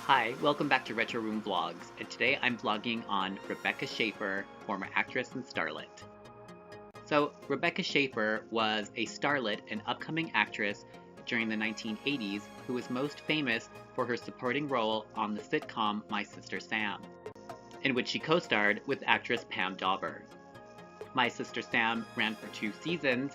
Hi, welcome back to Retro Room Vlogs, and today I'm vlogging on Rebecca Schaeffer, former actress and starlet. So, Rebecca Schaeffer was a starlet and upcoming actress during the 1980s who was most famous for her supporting role on the sitcom My Sister Sam, in which she co-starred with actress Pam Dawber. My Sister Sam ran for 2 seasons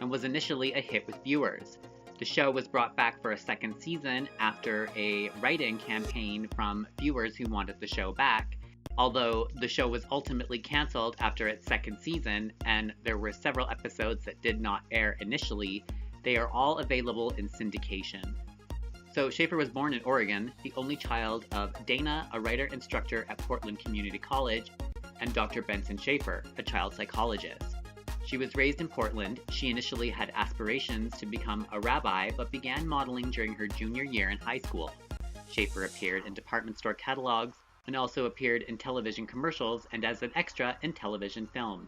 and was initially a hit with viewers. The show was brought back for a second season after a write-in campaign from viewers who wanted the show back. Although the show was ultimately cancelled after its second season, and there were several episodes that did not air initially, they are all available in syndication. So Schaeffer was born in Oregon, the only child of Dana, a writer-instructor at Portland Community College, and Dr. Benson Schaeffer, a child psychologist. She was raised in Portland. She initially had aspirations to become a rabbi, but began modeling during her junior year in high school. Schaeffer appeared in department store catalogs and also appeared in television commercials and as an extra in television film.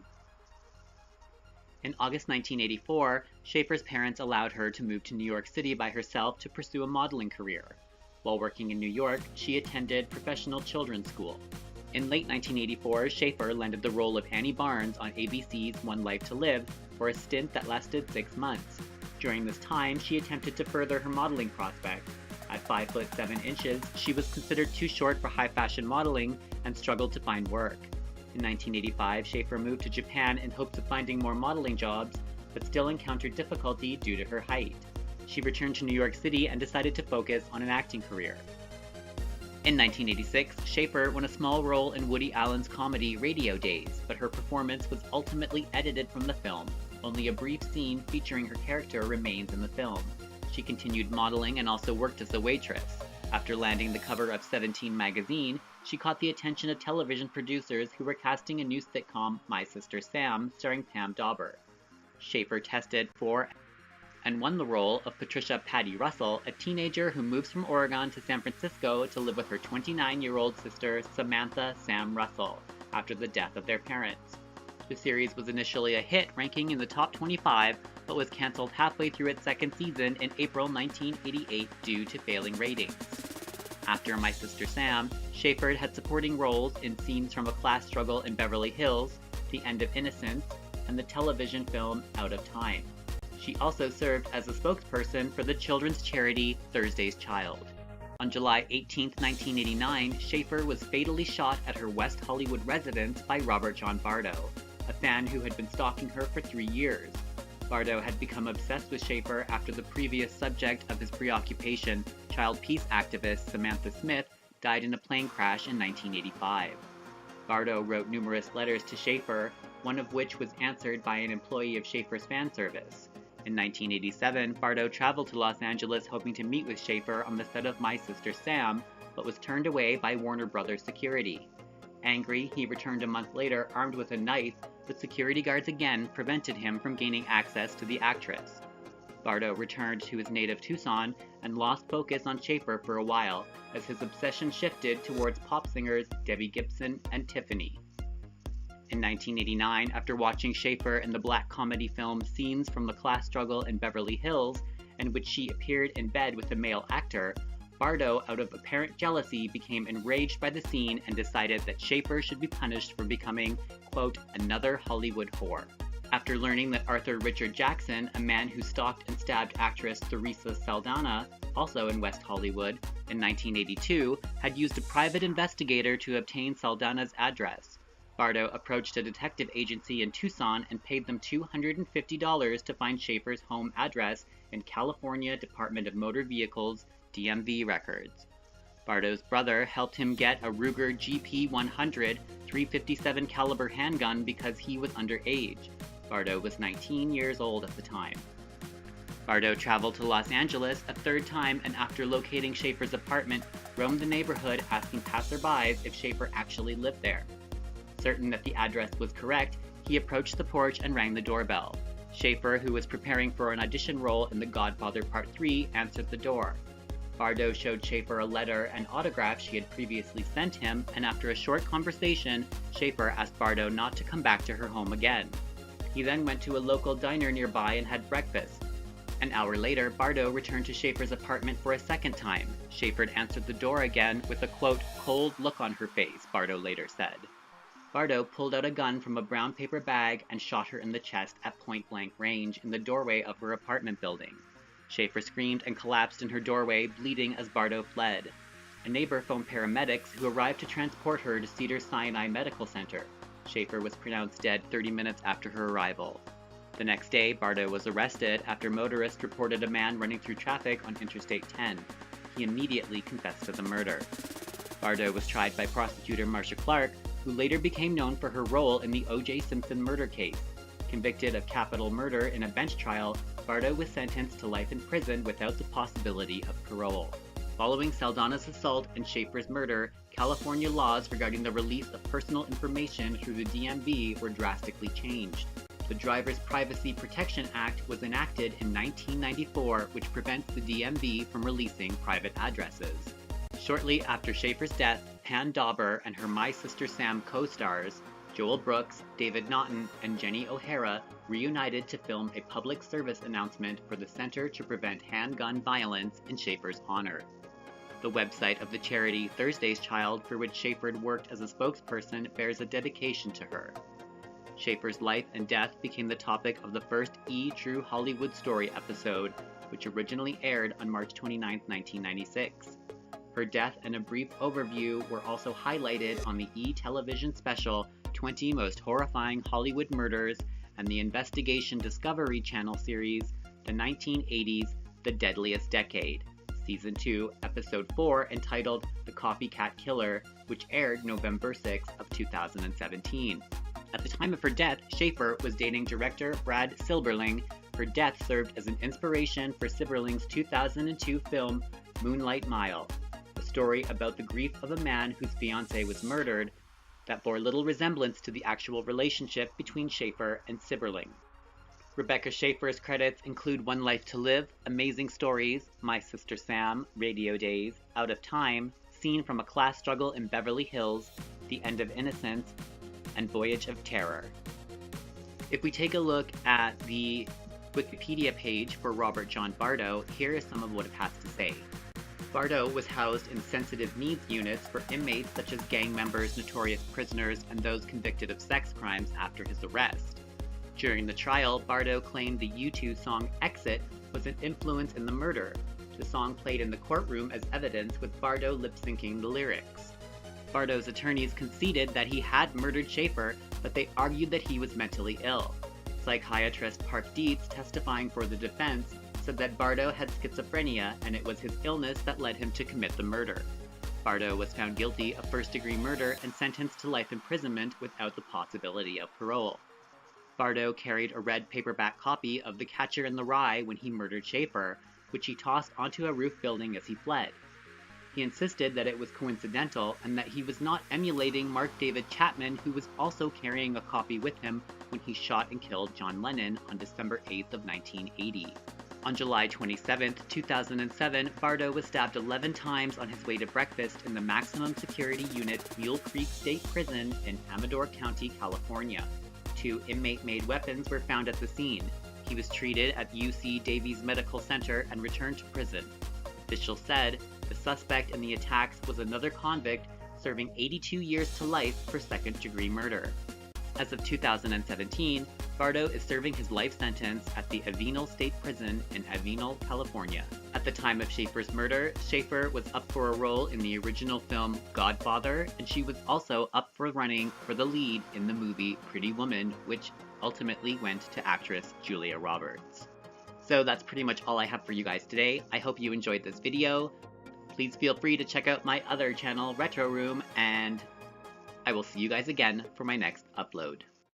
In August 1984, Schaeffer's parents allowed her to move to New York City by herself to pursue a modeling career. While working in New York, she attended professional children's school. In late 1984, Schaeffer landed the role of Annie Barnes on ABC's One Life to Live for a stint that lasted 6 months. During this time, she attempted to further her modeling prospects. At 5 foot 7 inches, she was considered too short for high fashion modeling and struggled to find work. In 1985, Schaeffer moved to Japan in hopes of finding more modeling jobs, but still encountered difficulty due to her height. She returned to New York City and decided to focus on an acting career. In 1986, Schaeffer won a small role in Woody Allen's comedy Radio Days, but her performance was ultimately edited from the film. Only a brief scene featuring her character remains in the film. She continued modeling and also worked as a waitress. After landing the cover of 17 magazine, she caught the attention of television producers who were casting a new sitcom, My Sister Sam, starring Pam Dawber. Schaeffer tested for and won the role of Patricia Patty Russell, a teenager who moves from Oregon to San Francisco to live with her 29-year-old sister, Samantha Sam Russell, after the death of their parents. The series was initially a hit, ranking in the top 25, but was canceled halfway through its second season in April 1988 due to failing ratings. After My Sister Sam, Schaeffer had supporting roles in scenes from A Class Struggle in Beverly Hills, The End of Innocence, and the television film Out of Time. She also served as a spokesperson for the children's charity Thursday's Child. On July 18, 1989, Schaeffer was fatally shot at her West Hollywood residence by Robert John Bardo, a fan who had been stalking her for 3 years. Bardo had become obsessed with Schaeffer after the previous subject of his preoccupation, child peace activist Samantha Smith, died in a plane crash in 1985. Bardo wrote numerous letters to Schaeffer, one of which was answered by an employee of Schaeffer's fan service. In 1987, Bardo traveled to Los Angeles hoping to meet with Schaeffer on the set of My Sister Sam, but was turned away by Warner Brothers security. Angry, he returned a month later armed with a knife, but security guards again prevented him from gaining access to the actress. Bardo returned to his native Tucson and lost focus on Schaeffer for a while, as his obsession shifted towards pop singers Debbie Gibson and Tiffany. In 1989, after watching Schaeffer in the black comedy film Scenes from the Class Struggle in Beverly Hills, in which she appeared in bed with a male actor, Bardo, out of apparent jealousy, became enraged by the scene and decided that Schaeffer should be punished for becoming, quote, another Hollywood whore. After learning that Arthur Richard Jackson, a man who stalked and stabbed actress Teresa Saldana, also in West Hollywood, in 1982, had used a private investigator to obtain Saldana's address, Bardo approached a detective agency in Tucson and paid them $250 to find Schaeffer's home address in California Department of Motor Vehicles DMV records. Bardo's brother helped him get a Ruger GP100 .357 caliber handgun because he was underage. Bardo was 19 years old at the time. Bardo traveled to Los Angeles a third time and after locating Schaeffer's apartment, roamed the neighborhood asking passerbys if Schaeffer actually lived there. Certain that the address was correct, he approached the porch and rang the doorbell. Schaeffer, who was preparing for an audition role in The Godfather Part 3, answered the door. Bardo showed Schaeffer a letter and autograph she had previously sent him, and after a short conversation, Schaeffer asked Bardo not to come back to her home again. He then went to a local diner nearby and had breakfast. An hour later, Bardo returned to Schaeffer's apartment for a second time. Schaeffer answered the door again with a, quote, cold look on her face, Bardo later said. Bardo pulled out a gun from a brown paper bag and shot her in the chest at point-blank range in the doorway of her apartment building. Schaeffer screamed and collapsed in her doorway, bleeding as Bardo fled. A neighbor phoned paramedics, who arrived to transport her to Cedars-Sinai Medical Center. Schaeffer was pronounced dead 30 minutes after her arrival. The next day, Bardo was arrested after motorists reported a man running through traffic on Interstate 10. He immediately confessed to the murder. Bardo was tried by prosecutor Marcia Clark, who later became known for her role in the O.J. Simpson murder case. Convicted of capital murder in a bench trial, Bardo was sentenced to life in prison without the possibility of parole. Following Saldana's assault and Schaeffer's murder, California laws regarding the release of personal information through the DMV were drastically changed. The Driver's Privacy Protection Act was enacted in 1994, which prevents the DMV from releasing private addresses. Shortly after Schaeffer's death, Pan Dauber and her My Sister Sam co-stars, Joel Brooks, David Naughton, and Jenny O'Hara, reunited to film a public service announcement for the Center to Prevent Handgun Violence in Schaeffer's honor. The website of the charity Thursday's Child, for which Schaeffer worked as a spokesperson, bears a dedication to her. Schaeffer's life and death became the topic of the first E! True Hollywood Story episode, which originally aired on March 29, 1996. Her death and a brief overview were also highlighted on the E! Television special 20 Most Horrifying Hollywood Murders and the Investigation Discovery Channel series, The 1980s, The Deadliest Decade, Season 2, Episode 4, entitled The Copycat Killer, which aired November 6 of 2017. At the time of her death, Schaeffer was dating director Brad Silberling. Her death served as an inspiration for Silberling's 2002 film Moonlight Mile, a story about the grief of a man whose fiancée was murdered that bore little resemblance to the actual relationship between Schaeffer and Silberling. Rebecca Schaeffer's credits include One Life to Live, Amazing Stories, My Sister Sam, Radio Days, Out of Time, Scene from a Class Struggle in Beverly Hills, The End of Innocence, and Voyage of Terror. If we take a look at the Wikipedia page for Robert John Bardo, here is some of what it has to say. Bardo was housed in sensitive needs units for inmates such as gang members, notorious prisoners, and those convicted of sex crimes after his arrest. During the trial, Bardo claimed the U2 song Exit was an influence in the murder. The song played in the courtroom as evidence, with Bardo lip-syncing the lyrics. Bardo's attorneys conceded that he had murdered Schaeffer, but they argued that he was mentally ill. Psychiatrist Park Dietz, testifying for the defense, said that Bardo had schizophrenia and it was his illness that led him to commit the murder. Bardo was found guilty of first-degree murder and sentenced to life imprisonment without the possibility of parole. Bardo carried a red paperback copy of The Catcher in the Rye when he murdered Schaeffer, which he tossed onto a roof building as he fled. He insisted that it was coincidental and that he was not emulating Mark David Chapman, who was also carrying a copy with him when he shot and killed John Lennon on December 8th of 1980. On July 27, 2007, Bardo was stabbed 11 times on his way to breakfast in the maximum security unit Mule Creek State Prison in Amador County, California. 2 inmate-made weapons were found at the scene. He was treated at UC Davies Medical Center and returned to prison. Officials said the suspect in the attacks was another convict serving 82 years to life for second-degree murder. As of 2017, Bardo is serving his life sentence at the Avenal State Prison in Avenal, California. At the time of Schaeffer's murder, Schaeffer was up for a role in the original film Godfather, and she was also up for running for the lead in the movie Pretty Woman, which ultimately went to actress Julia Roberts. So that's pretty much all I have for you guys today. I hope you enjoyed this video. Please feel free to check out my other channel, Retro Room, and I will see you guys again for my next upload.